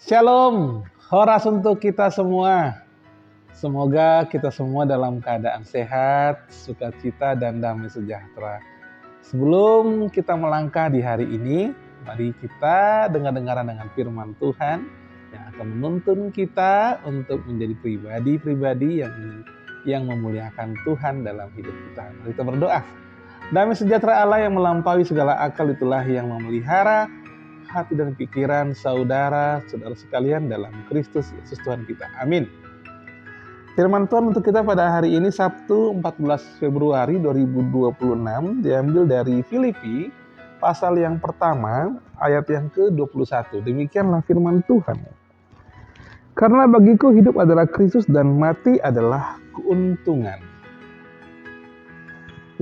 Shalom, horas untuk kita semua. Semoga kita semua dalam keadaan sehat, sukacita, dan damai sejahtera. Sebelum kita melangkah di hari ini, mari kita dengar-dengaran dengan firman Tuhan yang akan menuntun kita untuk menjadi pribadi-pribadi yang memuliakan Tuhan dalam hidup kita. Mari kita berdoa. Damai sejahtera Allah yang melampaui segala akal itulah yang memelihara hati dan pikiran saudara sekalian dalam Kristus Yesus Tuhan kita. Amin. Firman Tuhan untuk kita pada hari ini Sabtu 14 Februari 2026 diambil dari Filipi pasal yang pertama ayat yang ke-21. Demikianlah firman Tuhan. Karena bagiku hidup adalah Kristus dan mati adalah keuntungan.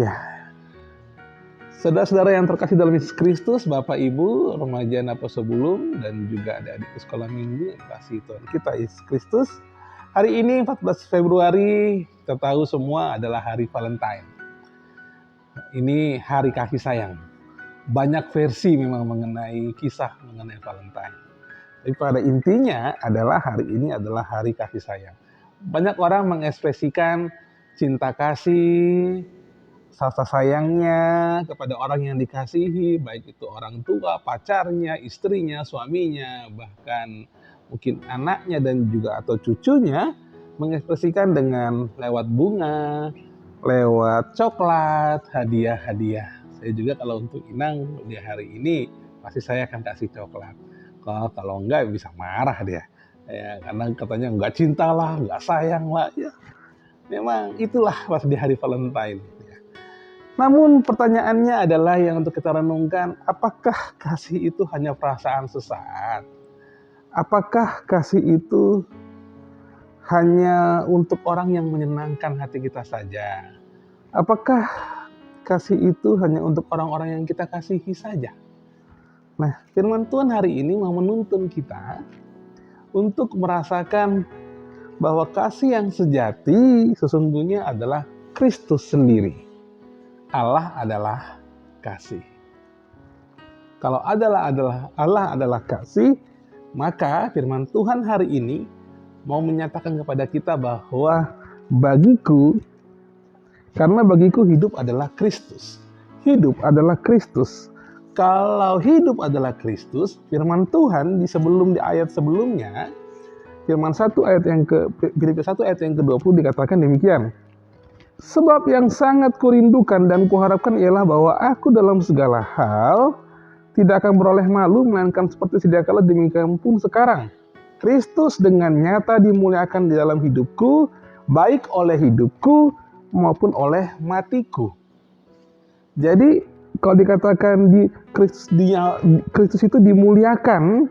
Ya, saudara-saudara yang terkasih dalam Yesus Kristus, Bapak Ibu, remaja Napa Sebelum, dan juga adik-adik sekolah minggu yang kasih Tuhan kita Yesus Kristus. Hari ini 14 Februari, kita tahu semua adalah hari Valentine. Ini hari kasih sayang. Banyak versi memang mengenai kisah mengenai Valentine. Tapi pada intinya adalah hari ini adalah hari kasih sayang. Banyak orang mengekspresikan cinta kasih, rasa sayangnya kepada orang yang dikasihi, baik itu orang tua, pacarnya, istrinya, suaminya, bahkan mungkin anaknya dan juga atau cucunya, mengekspresikan dengan lewat bunga, lewat coklat, hadiah-hadiah. Saya juga kalau untuk Inang di hari ini pasti saya akan kasih coklat. Kalau enggak bisa marah dia. Ya, karena katanya enggak cinta lah, enggak sayang lah. Ya, memang itulah pas di hari Valentine. Namun pertanyaannya adalah yang untuk kita renungkan, apakah kasih itu hanya perasaan sesaat? Apakah kasih itu hanya untuk orang yang menyenangkan hati kita saja? Apakah kasih itu hanya untuk orang-orang yang kita kasihi saja? Nah, firman Tuhan hari ini mau menuntun kita untuk merasakan bahwa kasih yang sejati sesungguhnya adalah Kristus sendiri. Allah adalah kasih. Kalau Allah adalah kasih, maka firman Tuhan hari ini mau menyatakan kepada kita bahwa karena bagiku hidup adalah Kristus. Hidup adalah Kristus. Kalau hidup adalah Kristus, firman Tuhan di ayat sebelumnya, firman 1 ayat yang Filipi 1 ayat yang ke-20 dikatakan demikian. Sebab yang sangat kurindukan dan kuharapkan ialah bahwa aku dalam segala hal tidak akan beroleh malu, melainkan seperti sedia kala demikian pun sekarang. Kristus dengan nyata dimuliakan di dalam hidupku, baik oleh hidupku maupun oleh matiku. Jadi kalau dikatakan Kristus itu dimuliakan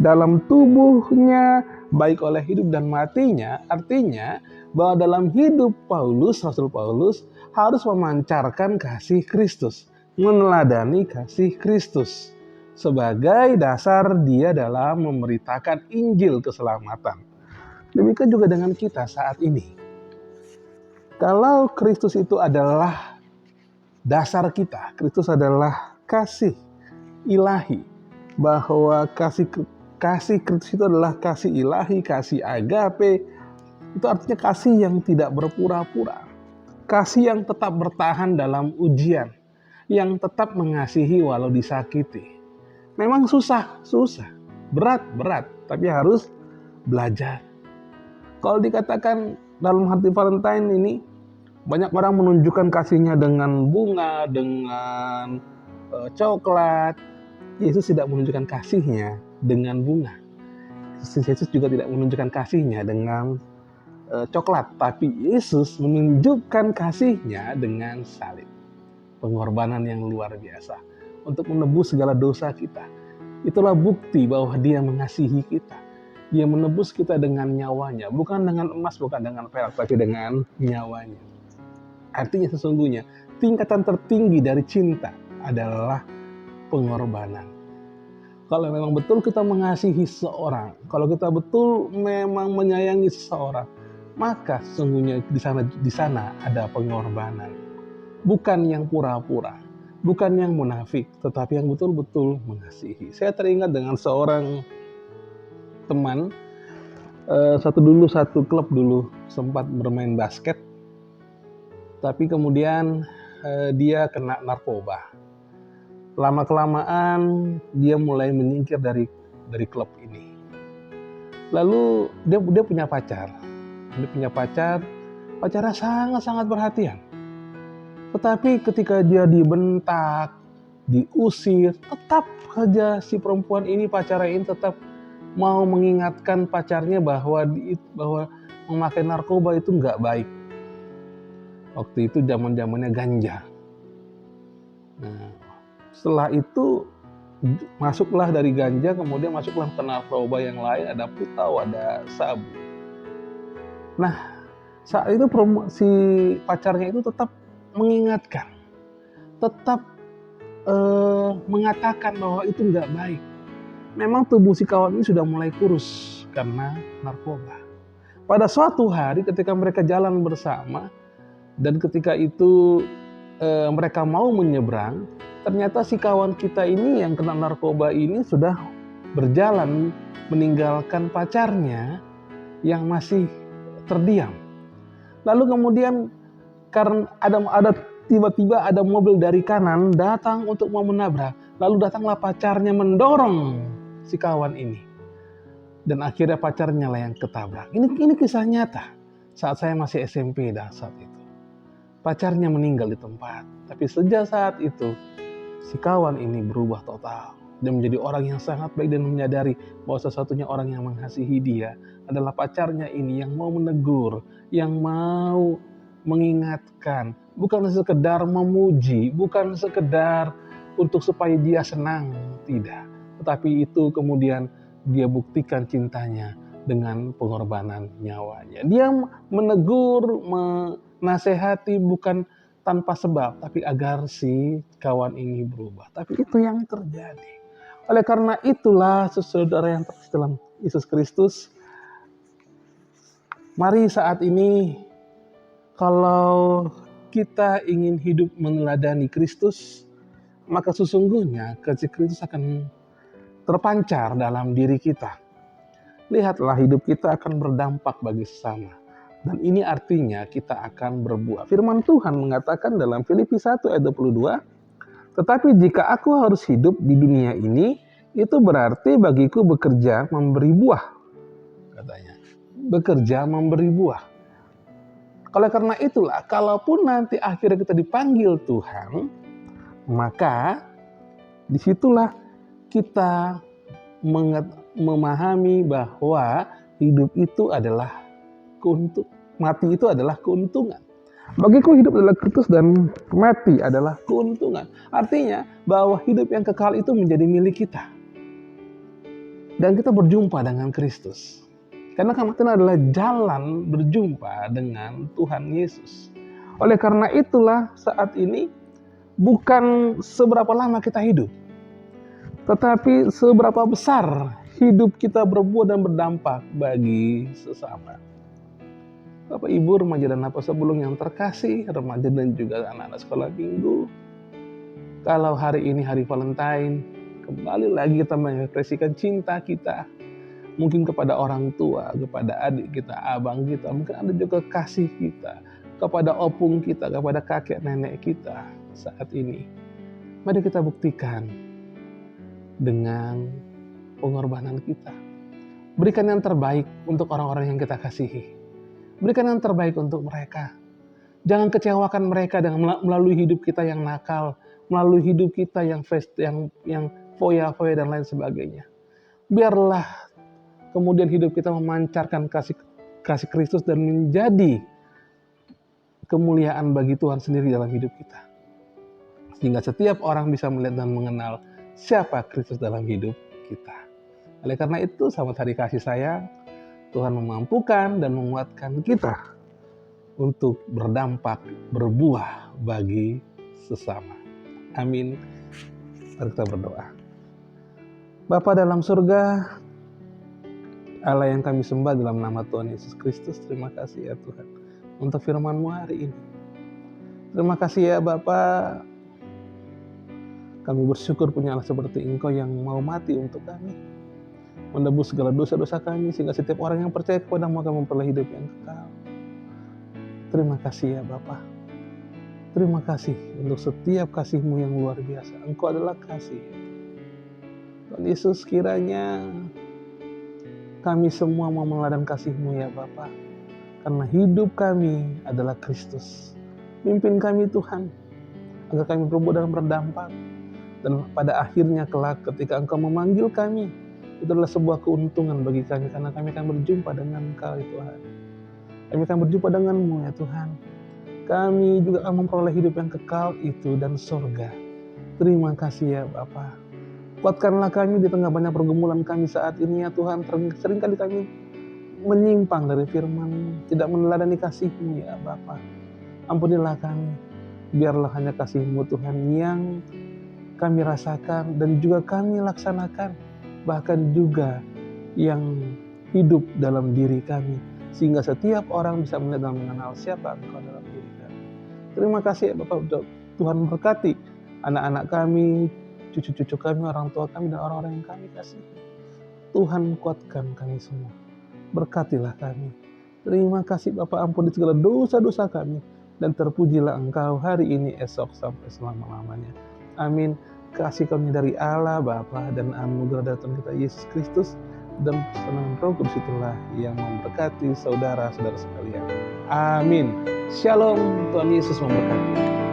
dalam tubuhnya, baik oleh hidup dan matinya, artinya bahwa dalam hidup Rasul Paulus harus memancarkan kasih Kristus, meneladani kasih Kristus sebagai dasar dia dalam memberitakan Injil keselamatan. Demikian juga dengan kita saat ini. Kalau Kristus itu adalah dasar kita, Kristus adalah kasih ilahi, bahwa kasih Kristus itu adalah kasih ilahi, kasih agape. Itu artinya kasih yang tidak berpura-pura. Kasih yang tetap bertahan dalam ujian. Yang tetap mengasihi walau disakiti. Memang susah. Berat, tapi harus belajar. Kalau dikatakan dalam hati Valentine ini, banyak orang menunjukkan kasihnya dengan bunga, dengan coklat. Yesus tidak menunjukkan kasihnya dengan bunga. Yesus juga tidak menunjukkan kasihnya dengan coklat, tapi Yesus menunjukkan kasihnya dengan salib. Pengorbanan yang luar biasa untuk menebus segala dosa kita. Itulah bukti bahwa dia mengasihi kita. Dia menebus kita dengan nyawanya, bukan dengan emas, bukan dengan perak, tapi dengan nyawanya. Artinya sesungguhnya tingkatan tertinggi dari cinta adalah pengorbanan. Kalau memang betul kita mengasihi seseorang, kalau kita betul memang menyayangi seseorang, maka sesungguhnya di sana ada pengorbanan. Bukan yang pura-pura, bukan yang munafik, tetapi yang betul-betul mengasihi. Saya teringat dengan seorang teman, satu klub dulu sempat bermain basket, tapi kemudian dia kena narkoba. Lama-kelamaan dia mulai menyingkir dari klub ini. Lalu dia punya pacar. Pacarnya sangat-sangat perhatian. Tetapi ketika dia dibentak, diusir, tetap saja si perempuan ini, pacarnya ini tetap mau mengingatkan pacarnya bahwa memakai narkoba itu nggak baik. Waktu itu zaman-zamannya ganja. Nah, setelah itu masuklah dari ganja, kemudian masuklah ke narkoba yang lain, ada putau, ada sabu. Nah, saat itu si pacarnya itu tetap mengingatkan, tetap mengatakan bahwa itu nggak baik. Memang tubuh si kawan ini sudah mulai kurus karena narkoba. Pada suatu hari ketika mereka jalan bersama, dan ketika itu mereka mau menyeberang, ternyata si kawan kita ini yang kena narkoba ini sudah berjalan meninggalkan pacarnya yang masih terdiam. Lalu kemudian karena ada tiba-tiba ada mobil dari kanan datang untuk mau menabrak. Lalu datanglah pacarnya mendorong si kawan ini. Dan akhirnya pacarnya lah yang ketabrak. Ini kisah nyata. Saat saya masih SMP saat itu. Pacarnya meninggal di tempat. Tapi sejak saat itu, si kawan ini berubah total. Dia menjadi orang yang sangat baik dan menyadari bahwa satu-satunya orang yang mengasihi dia adalah pacarnya ini, yang mau menegur, yang mau mengingatkan. Bukan sekedar memuji, bukan sekedar untuk supaya dia senang, tidak. Tetapi itu kemudian dia buktikan cintanya dengan pengorbanan nyawanya. Dia menegur, nasihati bukan tanpa sebab, tapi agar si kawan ini berubah. Tapi itu yang terjadi. Oleh karena itulah, saudara yang terkasih dalam Yesus Kristus, mari saat ini kalau kita ingin hidup meneladani Kristus, maka sesungguhnya kasih Kristus akan terpancar dalam diri kita. Lihatlah, hidup kita akan berdampak bagi sesama. Dan ini artinya kita akan berbuah. Firman Tuhan mengatakan dalam Filipi 1 ayat 22, tetapi jika aku harus hidup di dunia ini, itu berarti bagiku bekerja memberi buah. Katanya, bekerja memberi buah. Oleh karena itulah, kalaupun nanti akhirnya kita dipanggil Tuhan, maka disitulah kita memahami bahwa hidup itu adalah mati itu adalah keuntungan. Bagiku hidup adalah Kristus dan mati adalah keuntungan. Artinya bahwa hidup yang kekal itu menjadi milik kita. Dan kita berjumpa dengan Kristus. Karena kematian adalah jalan berjumpa dengan Tuhan Yesus. Oleh karena itulah saat ini bukan seberapa lama kita hidup, tetapi seberapa besar hidup kita berbuah dan berdampak bagi sesama. Bapak Ibu, remaja dan apa sebelum yang terkasih, remaja dan juga anak-anak sekolah minggu, kalau hari ini hari Valentine, kembali lagi kita mengekspresikan cinta kita, mungkin kepada orang tua, kepada adik kita, abang kita, mungkin ada juga kasih kita, kepada opung kita, kepada kakek nenek kita saat ini. Mari kita buktikan dengan pengorbanan kita. Berikan yang terbaik untuk orang-orang yang kita kasihi. Berikan yang terbaik untuk mereka. Jangan kecewakan mereka dengan melalui hidup kita yang nakal, melalui hidup kita yang foya-foya dan lain sebagainya. Biarlah kemudian hidup kita memancarkan kasih Kristus dan menjadi kemuliaan bagi Tuhan sendiri dalam hidup kita. Sehingga setiap orang bisa melihat dan mengenal siapa Kristus dalam hidup kita. Oleh karena itu, sahabat hari kasih sayang, Tuhan memampukan dan menguatkan kita untuk berdampak, berbuah bagi sesama. Amin. Mari kita berdoa. Bapa dalam surga, Allah yang kami sembah dalam nama Tuhan Yesus Kristus, terima kasih ya Tuhan untuk firman-Mu hari ini. Terima kasih ya Bapa, kami bersyukur punya Allah seperti Engkau yang mau mati untuk kami. menebus segala dosa-dosa kami, sehingga setiap orang yang percaya kepada-Mu akan memperoleh hidup yang kekal. Terima kasih ya Bapa. Terima kasih untuk setiap kasih-Mu yang luar biasa. Engkau adalah kasih. Tuhan Yesus, kiranya kami semua mau meneladani kasih-Mu ya Bapa. Karena hidup kami adalah Kristus. Pimpin kami Tuhan, agar kami berbuat dan berdampak. Dan pada akhirnya kelak ketika Engkau memanggil kami, itu adalah sebuah keuntungan bagi kami, karena kami akan berjumpa dengan Engkau ya Tuhan. Kami akan berjumpa dengan-Mu ya Tuhan. Kami juga akan memperoleh hidup yang kekal itu dan surga. Terima kasih ya Bapa. Kuatkanlah kami di tengah banyak pergumulan kami saat ini ya Tuhan. Seringkali kami menyimpang dari firman-Mu, tidak meneladani kasih-Mu ya Bapa. Ampunilah kami. Biarlah hanya kasih-Mu Tuhan yang kami rasakan dan juga kami laksanakan, bahkan juga yang hidup dalam diri kami, sehingga setiap orang bisa melihat dan mengenal siapa Engkau dalam diri kami. Terima kasih ya Bapak, Tuhan berkati anak-anak kami, cucu-cucu kami, orang tua kami, dan orang-orang yang kami kasih. Tuhan kuatkan kami semua, berkatilah kami. Terima kasih Bapak, ampuni segala dosa-dosa kami, dan terpujilah Engkau hari ini, esok, sampai selama-lamanya. Amin. Kasih karunia dari Allah Bapa dan anugerah dari Tuhan kita Yesus Kristus dan perkenan Roh Kudus itulah yang memberkati saudara-saudara sekalian. Amin. Shalom. Tuhan Yesus memberkati.